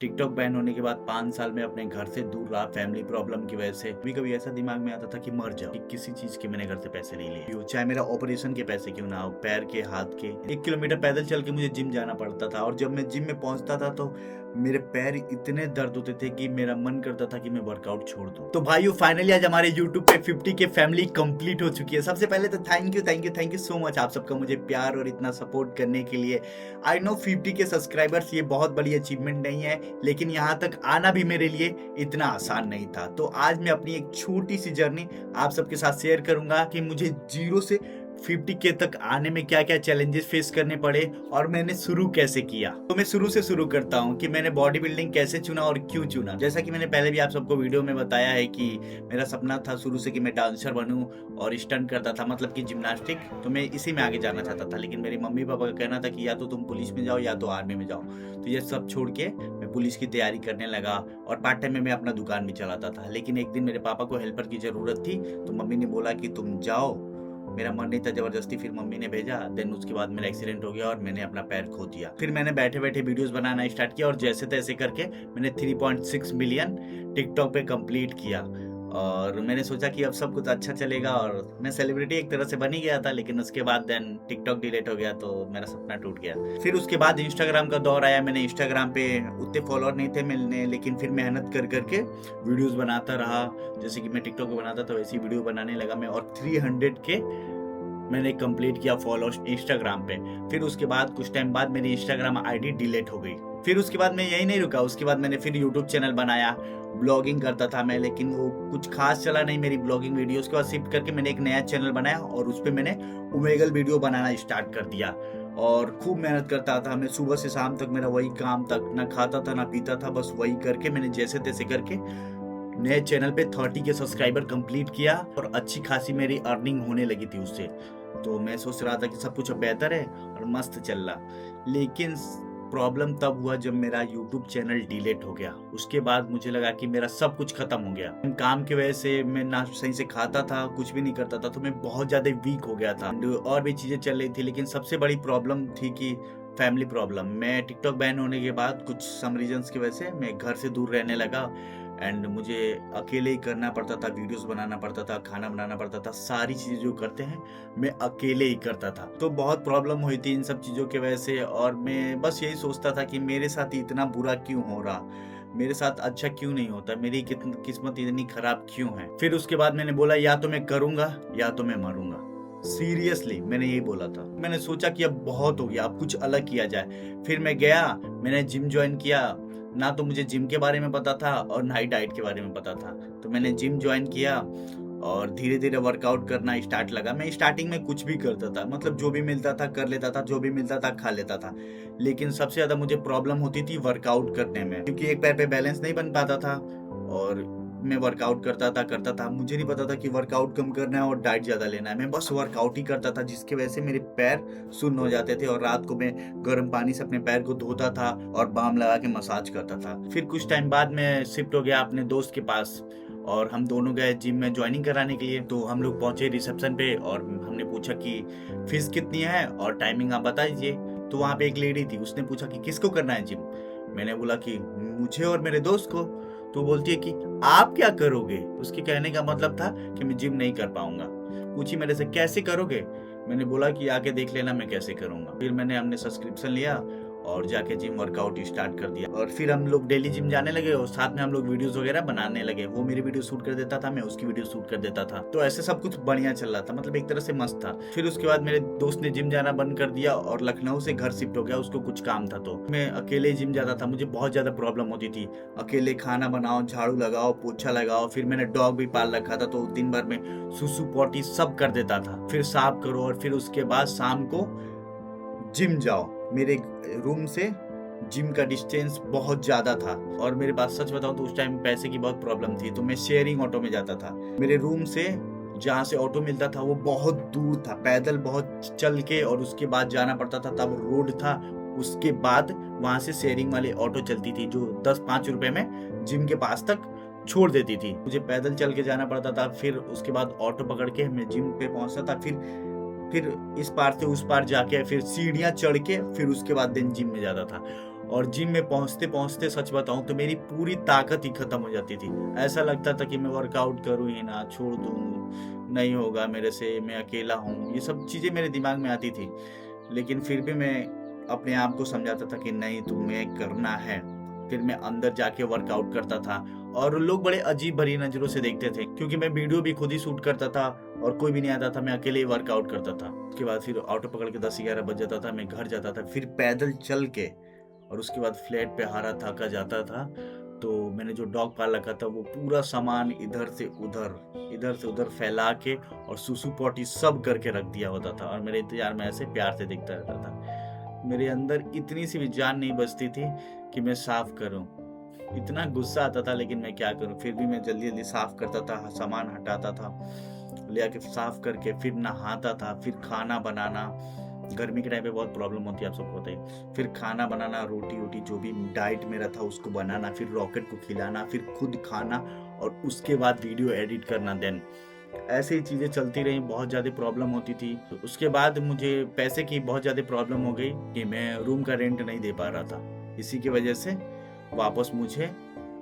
TikTok ban होने के बाद 5 साल में अपने घर से दूर रहा फैमिली प्रॉब्लम की वजह से। कभी-कभी ऐसा दिमाग में आता था कि मर जाऊँ, कि किसी चीज़ के मैंने घर से पैसे नहीं लिए। क्यों चाहे मेरा ऑपरेशन के पैसे क्यों ना हो, पैर के, हाथ के। 1 किलोमीटर पैदल चल के मुझे जिम जाना पड़ता था और जब मैं जिम में पहुँचता था तो मेरे पैर इतने दर्द होते थे कि मेरा मन करता था कि मैं वर्कआउट छोड़ दूँ। तो भाइयों फाइनली आज हमारे यूट्यूब पे 50 के फैमिली कंप्लीट हो चुकी है। सबसे पहले तो थैंक यू सो मच आप सबका मुझे प्यार और इतना सपोर्ट करने के लिए। आई नो 50 के सब्सक्राइबर्स ये बहुत बड़ी अचीवमेंट नहीं है, लेकिन यहाँ तक आना भी मेरे लिए इतना आसान नहीं था। तो आज मैं अपनी एक छोटी सी जर्नी आप सबके साथ शेयर करूंगा कि मुझे 0 से 50 के तक आने में क्या क्या चैलेंजेस फेस करने पड़े और मैंने शुरू कैसे किया। तो मैं शुरू से शुरू करता हूँ कि मैंने बॉडी बिल्डिंग कैसे चुना और क्यों चुना। जैसा कि मैंने पहले भी आप सबको वीडियो में बताया है कि मेरा सपना था शुरू से कि मैं डांसर बनूं और स्टंट करता था, मतलब कि जिम्नास्टिक। तो मैं इसी में आगे जाना चाहता था, लेकिन मेरी मम्मी पापा का कहना था कि या तो तुम पुलिस में जाओ या तो आर्मी में जाओ। तो ये सब छोड़ के मैं पुलिस की तैयारी करने लगा और पार्ट टाइम में मैं अपना दुकान भी चलाता था। लेकिन एक दिन मेरे पापा को हेल्पर की जरूरत थी, तो मम्मी ने बोला कि तुम जाओ। मेरा मन नहीं था, जबरदस्ती फिर मम्मी ने भेजा। देन उसके बाद मेरा एक्सीडेंट हो गया और मैंने अपना पैर खो दिया। फिर मैंने बैठे बैठे वीडियोस बनाना स्टार्ट किया और जैसे तैसे करके मैंने 3.6 मिलियन टिकटॉक पे कंप्लीट किया। और मैंने सोचा कि अब सब कुछ अच्छा चलेगा और मैं सेलिब्रिटी एक तरह से बन ही गया था। लेकिन उसके बाद देन टिकटॉक डिलीट हो गया तो मेरा सपना टूट गया। फिर उसके बाद इंस्टाग्राम का दौर आया। मैंने इंस्टाग्राम पे उतने फॉलोअर नहीं थे मिलने, लेकिन फिर मेहनत कर करके वीडियोस बनाता रहा। जैसे कि मैं टिकटॉक पे बनाता था वैसी वीडियो बनाने लगा मैं, और 300 के मैंने कंप्लीट किया फॉलो इंस्टाग्राम पे। फिर उसके बाद कुछ टाइम बाद मेरी इंस्टाग्राम आईडी डिलीट हो गई। फिर उसके बाद मैं यही नहीं रुका, उसके बाद मैंने फिर यूट्यूब चैनल बनाया। ब्लॉगिंग करता था मैं, लेकिन वो कुछ खास चला नहीं मेरी ब्लॉगिंग वीडियो। उसके बाद शिफ्ट करके मैंने एक नया चैनल बनाया और उस पर मैंने ओमेगल वीडियो बनाना स्टार्ट कर दिया और खूब मेहनत करता था मैं। सुबह से शाम तक मेरा वही काम तक, ना खाता था ना पीता था, बस वही करके मैंने जैसे तैसे करके नए चैनल पे 30 के सब्सक्राइबर कंप्लीट किया और अच्छी खासी मेरी अर्निंग होने लगी थी उससे। तो मैं सोच रहा था कि सब कुछ अब बेहतर है और मस्त चल रहा। लेकिन प्रॉब्लम तब हुआ जब मेरा YouTube चैनल डिलीट हो गया। उसके बाद मुझे लगा कि मेरा सब कुछ खत्म हो गया। काम की वजह से मैं ना सही से खाता था, कुछ भी नहीं करता था, तो मैं बहुत ज्यादा वीक हो गया था। और भी चीजें चल रही थी, लेकिन सबसे बड़ी प्रॉब्लम थी कि फैमिली प्रॉब्लम। मैं टिकटॉक बैन होने के बाद कुछ सम रीजंस की वजह से मैं घर से दूर रहने लगा एंड मुझे अकेले ही करना पड़ता था। वीडियोस बनाना पड़ता था, खाना बनाना पड़ता था, सारी चीजें जो करते हैं मैं अकेले ही करता था। तो बहुत प्रॉब्लम हुई थी इन सब चीजों की वजह से और मैं बस यही सोचता था कि मेरे साथ इतना बुरा क्यों हो रहा, मेरे साथ अच्छा क्यों नहीं होता, मेरी किस्मत इतनी खराब क्यों है। फिर उसके बाद मैंने बोला या तो मैं करूंगा या तो मैं मरूंगा। सीरियसली मैंने यही बोला था। मैंने सोचा कि अब बहुत हो गया, अब कुछ अलग किया जाए। फिर मैं गया, मैंने जिम ज्वाइन किया। ना तो मुझे जिम के बारे में पता था और ना ही डाइट के बारे में पता था। तो मैंने जिम ज्वाइन किया और धीरे धीरे वर्कआउट करना स्टार्ट लगा। मैं स्टार्टिंग में कुछ भी करता था, मतलब जो भी मिलता था कर लेता था, जो भी मिलता था खा लेता था। लेकिन सबसे ज्यादा मुझे प्रॉब्लम होती थी वर्कआउट करने में, क्योंकि एक पैर पे बैलेंस नहीं बन पाता था और मैं वर्कआउट करता था। मुझे नहीं पता था कि वर्कआउट कम करना है और डाइट ज्यादा लेना है। मैं बस वर्कआउट ही करता था, जिसकी वजह से मेरे पैर सुन्न हो जाते थे और रात को मैं गर्म पानी से अपने पैर को धोता था और बाम लगा के मसाज करता था। फिर कुछ टाइम बाद मैं शिफ्ट हो गया अपने दोस्त के पास और हम दोनों गए जिम में ज्वाइनिंग कराने के लिए। तो हम लोग पहुंचे रिसेप्शन पे और हमने पूछा कि फीस कितनी है और टाइमिंग आप बता दीजिए। तो वहाँ पे एक लेडी थी, उसने पूछा कि किसको करना है जिम। मैंने बोला कि मुझे और मेरे दोस्त को। तो बोलती है कि आप क्या करोगे। उसके कहने का मतलब था कि मैं जिम नहीं कर पाऊंगा। पूछी मेरे से कैसे करोगे। मैंने बोला कि आके देख लेना मैं कैसे करूंगा। फिर मैंने हमने सब्सक्रिप्शन लिया और जाके जिम वर्कआउट स्टार्ट कर दिया और फिर हम लोग डेली जिम जाने लगे और साथ में हम लोग वीडियोस वगैरह बनाने लगे। वो मेरी वीडियो शूट कर देता था, मैं उसकी वीडियो शूट कर देता था। तो ऐसे सब कुछ बढ़िया चल रहा था, मतलब एक तरह से मस्त था। फिर उसके बाद मेरे दोस्त ने जिम जाना बंद कर दिया और लखनऊ से घर शिफ्ट हो गया, उसको कुछ काम था। तो मैं अकेले जिम जाता था। मुझे बहुत ज्यादा प्रॉब्लम होती थी, अकेले खाना बनाओ, झाड़ू लगाओ, पोछा लगाओ। फिर मैंने डॉग भी पाल रखा था, तो दिन भर में सुसु पॉटी सब कर देता था। फिर साफ करो और फिर उसके बाद शाम को जिम जाओ। मेरे रूम से जिम का डिस्टेंस बहुत ज्यादा था और मेरे पास सच बताऊं तो उस टाइम पैसे की बहुत प्रॉब्लम थी। तो मैं शेयरिंग ऑटो में जाता था। मेरे रूम से जहाँ से ऑटो मिलता था वो बहुत दूर था, पैदल बहुत चल के और उसके बाद जाना पड़ता था। तब रोड था, उसके बाद वहां से शेयरिंग वाली ऑटो चलती थी जो 10-5 रुपए में जिम के पास तक छोड़ देती थी। मुझे पैदल चल के जाना पड़ता था। फिर उसके बाद ऑटो पकड़ के मैं जिम पे पहुंचता था। फिर इस पार से उस पार जाके फिर सीढ़ियां चढ़ के फिर उसके बाद दिन जिम में जाता था। और जिम में पहुंचते पहुंचते सच बताऊं तो मेरी पूरी ताकत ही खत्म हो जाती थी। ऐसा लगता था कि मैं वर्कआउट करूं ही ना, छोड़ दूं, नहीं होगा मेरे से, मैं अकेला हूं, ये सब चीज़ें मेरे दिमाग में आती थी। लेकिन फिर भी मैं अपने आप को समझाता था कि नहीं, तुम्हें करना है। फिर मैं अंदर जाके वर्कआउट करता था और लोग बड़े अजीब भरी नज़रों से देखते थे, क्योंकि मैं वीडियो भी खुद ही शूट करता था और कोई भी नहीं आता था, मैं अकेले ही वर्कआउट करता था। उसके बाद फिर ऑटो पकड़ के 10-11 बज जाता था, मैं घर जाता था, फिर पैदल चल के, और उसके बाद फ्लैट पे हारा थाका जाता था। तो मैंने जो डॉग पाल रखा था वो पूरा सामान इधर से उधर फैला के और सुसु पॉटी सब करके रख दिया होता था, और मेरे इंतजार में ऐसे प्यार से देखता रहता था। मेरे अंदर इतनी सी भी जान नहीं बचती थी कि मैं साफ करूं। इतना गुस्सा आता था, लेकिन मैं क्या करूं, फिर भी मैं जल्दी जल्दी साफ करता था, सामान हटाता था, ले आके साफ करके फिर नहाता था, फिर खाना बनाना। गर्मी के टाइम पे बहुत प्रॉब्लम होती है, आप सबको पता ही। फिर खाना बनाना, रोटी वोटी जो भी डाइट मेरा था उसको बनाना, फिर रॉकेट को खिलाना, फिर खुद खाना, और उसके बाद वीडियो एडिट करना। देन ऐसे ही चीज़ें चलती रही, बहुत ज़्यादा प्रॉब्लम होती थी। तो उसके बाद मुझे पैसे की बहुत ज़्यादा प्रॉब्लम हो गई कि मैं रूम का रेंट नहीं दे पा रहा था। इसी की वजह से वापस मुझे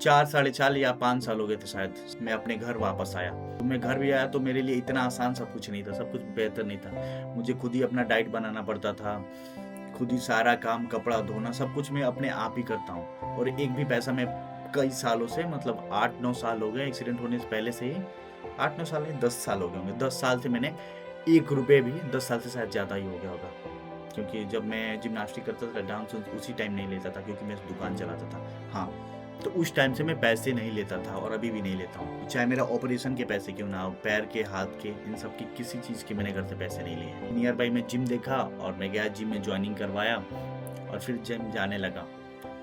4 साढ़े 4 या 5 साल हो गए थे शायद, मैं अपने घर वापस आया। तो मैं घर भी आया तो मेरे लिए इतना आसान सब कुछ नहीं था, सब कुछ बेहतर नहीं था। मुझे खुद ही अपना डाइट बनाना पड़ता था, खुद ही सारा काम, कपड़ा धोना, सब कुछ मैं अपने आप ही करता हूँ। और एक भी पैसा मैं कई सालों से, मतलब 8-9 साल हो गए एक्सीडेंट होने से पहले से ही, 8-9 साल नहीं, 10 साल हो गए होंगे। 10 साल से मैंने 1 रुपये भी, 10 साल से शायद ज़्यादा ही हो गया होगा, क्योंकि जब मैं जिम्नास्टिक करता था, डांस उसी टाइम नहीं लेता था, क्योंकि मैं दुकान चलाता था। हाँ, तो उस टाइम से मैं पैसे नहीं लेता था और अभी भी नहीं लेता हूँ। चाहे मेरा ऑपरेशन के पैसे क्यों ना हो, पैर के, हाथ के, इन सब की किसी चीज़ के मैंने घर से पैसे नहीं लिए। नियर बाई में जिम देखा और मैं गया, जिम में ज्वाइनिंग करवाया और फिर जिम जाने लगा।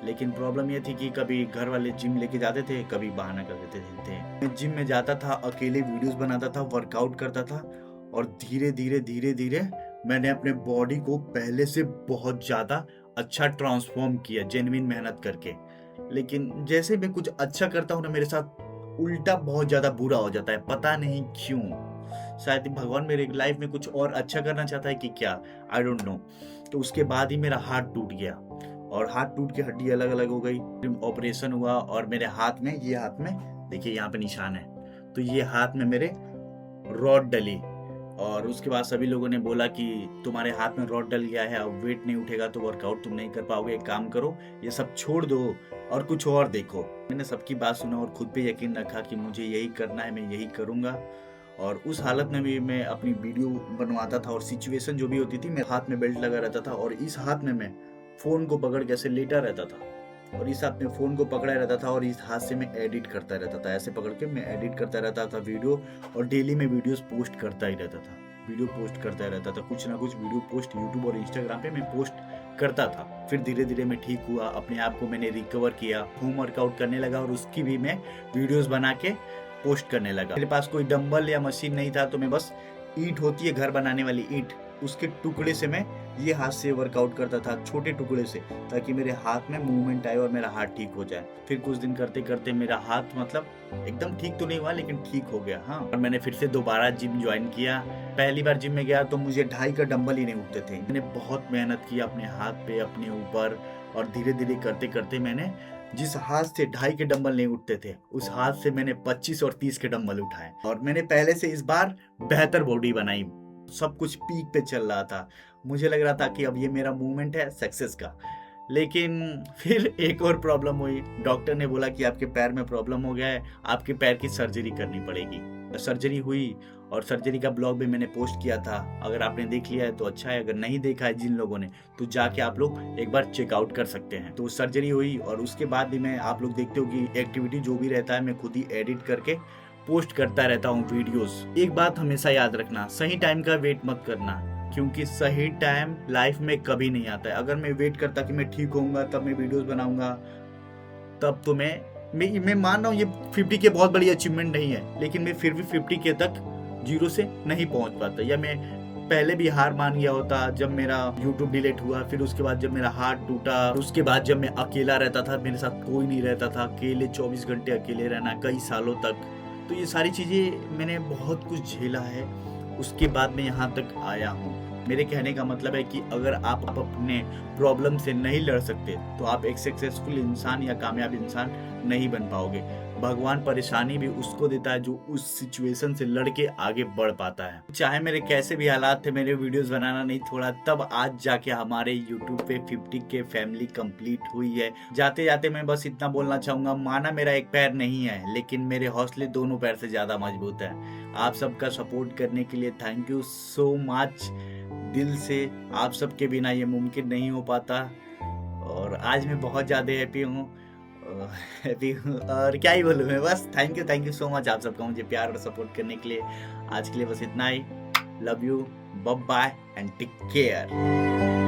लेकिन प्रॉब्लम ये थी कि कभी घर वाले जिम लेके जाते थे, कभी बहाना कर देते थे। मैं जिम में जाता था, अकेले वीडियोस बनाता था, वर्कआउट करता था, और धीरे धीरे मैंने अपने बॉडी को पहले से बहुत ज़्यादा अच्छा ट्रांसफॉर्म किया, जेन्युइन मेहनत करके। लेकिन जैसे मैं कुछ अच्छा करता हूँ ना, मेरे साथ उल्टा बहुत ज़्यादा बुरा हो जाता है, पता नहीं क्यों। शायद भगवान मेरे लाइफ में कुछ और अच्छा करना चाहता है कि क्या, आई डोंट नो। तो उसके बाद ही मेरा हाथ टूट गया, और हाथ टूट के हड्डी अलग अलग हो गई। ऑपरेशन हुआ और मेरे हाथ में, ये हाथ में देखिए यहाँ पे निशान है, तो ये हाथ में मेरे रॉड डली। और उसके बाद सभी लोगों ने बोला कि तुम्हारे हाथ में रॉड डल गया है, अब वेट नहीं उठेगा तो वर्कआउट तुम नहीं कर पाओगे, एक काम करो, ये सब छोड़ दो और कुछ और देखो। मैंने सबकी बात सुना और खुद पे यकीन रखा कि मुझे यही करना है, मैं यही करूँगा। और उस हालत में भी मैं अपनी वीडियो बनवाता था, और सिचुएशन जो भी होती थी, मेरे हाथ में बेल्ट लगा रहता था और इस हाथ में मैं फ़ोन को पकड़ के ऐसे लेटा रहता था, और इस हाथ में फ़ोन को पकड़ा रहता था, और इस हाथ से मैं एडिट करता रहता था। ऐसे पकड़ के मैं एडिट करता रहता था वीडियो, और डेली मैं वीडियोस पोस्ट करता ही रहता था, वीडियो पोस्ट करता रहता था, कुछ ना कुछ वीडियो पोस्ट यूट्यूब और इंस्टाग्राम पे मैं पोस्ट करता था। फिर धीरे धीरे मैं ठीक हुआ, अपने आप को मैंने रिकवर किया, होम वर्कआउट करने लगा, और उसकी भी मैं वीडियोस बना के पोस्ट करने लगा। मेरे पास कोई डंबल या मशीन नहीं था, तो मैं बस ईंट होती है घर बनाने वाली ईंट, उसके टुकड़े से मैं ये हाथ से वर्कआउट करता था, छोटे टुकड़े से, ताकि मेरे हाथ में मूवमेंट आए और मेरा हाथ ठीक हो जाए। फिर कुछ दिन करते करते मेरा हाथ, मतलब एकदम ठीक तो नहीं हुआ, लेकिन ठीक हो गया। हाँ, और मैंने फिर से दोबारा जिम ज्वाइन किया। पहली बार जिम में गया तो मुझे 2.5 का डंबल ही नहीं उठते थे। मैंने बहुत मेहनत की अपने हाथ पे, अपने ऊपर, और धीरे धीरे करते करते मैंने जिस हाथ से 2.5 के डंबल नहीं उठते थे, उस हाथ से मैंने 25 और 30 के डंबल उठाए, और मैंने पहले से इस बार बेहतर बॉडी बनाई। सब कुछ पीक पे चल रहा था, मुझे लग रहा था कि अब ये मेरा मूवमेंट है सक्सेस का। लेकिन फिर एक और प्रॉब्लम हुई। डॉक्टर ने बोला कि आपके पैर में प्रॉब्लम हो गया है, आपके पैर की सर्जरी करनी पड़ेगी। सर्जरी हुई, और सर्जरी का ब्लॉग भी मैंने पोस्ट किया था। अगर आपने देख लिया है तो अच्छा है, अगर नहीं देखा है जिन लोगों ने, तो जाके आप लोग एक बार चेकआउट कर सकते हैं। तो सर्जरी हुई, और उसके बाद भी मैं, आप लोग देखते हो कि एक्टिविटी जो भी रहता है मैं खुद ही एडिट करके पोस्ट करता रहता हूँ वीडियोस। एक बात हमेशा याद रखना, सही टाइम का वेट मत करना, क्योंकि सही टाइम लाइफ में कभी नहीं आता है। अगर मैं वेट करता कि मैं ठीक होऊंगा तब मैं वीडियोस बनाऊंगा, तब तो मैं मान रहा हूँ ये 50 के बहुत बड़ी अचीवमेंट नहीं है, लेकिन मैं फिर भी 50 के तक जीरो से नहीं पहुंच पाता। या मैं पहले भी हार मान गया होता जब मेरा YouTube डिलीट हुआ, फिर उसके बाद जब मेरा हाथ टूटा, उसके बाद जब मैं अकेला रहता था, मेरे साथ कोई नहीं रहता था, अकेले 24 घंटे अकेले रहना कई सालों तक। तो ये सारी चीज़ें मैंने बहुत कुछ झेला है, उसके बाद मैं यहाँ तक आया हूँ। मेरे कहने का मतलब है कि अगर आप अपने प्रॉब्लम से नहीं लड़ सकते तो आप एक सक्सेसफुल इंसान या कामयाब इंसान नहीं बन पाओगे। भगवान परेशानी भी उसको देता है जो उस सिचुएशन से लड़ के आगे बढ़ पाता है। चाहे मेरे कैसे भी हालात थे, मेरे वीडियोस बनाना नहीं छोड़ा, तब आज जाके हमारे YouTube पे 50K फैमिली कंप्लीट हुई है। जाते जाते मैं बस इतना बोलना चाहूंगा, माना मेरा एक पैर नहीं है लेकिन मेरे हौसले दोनों पैर से ज्यादा मजबूत है। आप सबका सपोर्ट करने के लिए थैंक यू सो मच। दिल से आप सबके बिना ये मुमकिन नहीं हो पाता और आज मैं बहुत ज़्यादा हैप्पी हूँ। हैप्पी हूँ और क्या ही बोलूँ मैं, बस थैंक यू सो मच आप सबका मुझे प्यार और सपोर्ट करने के लिए। आज के लिए बस इतना ही। Love you, bye bye and take care.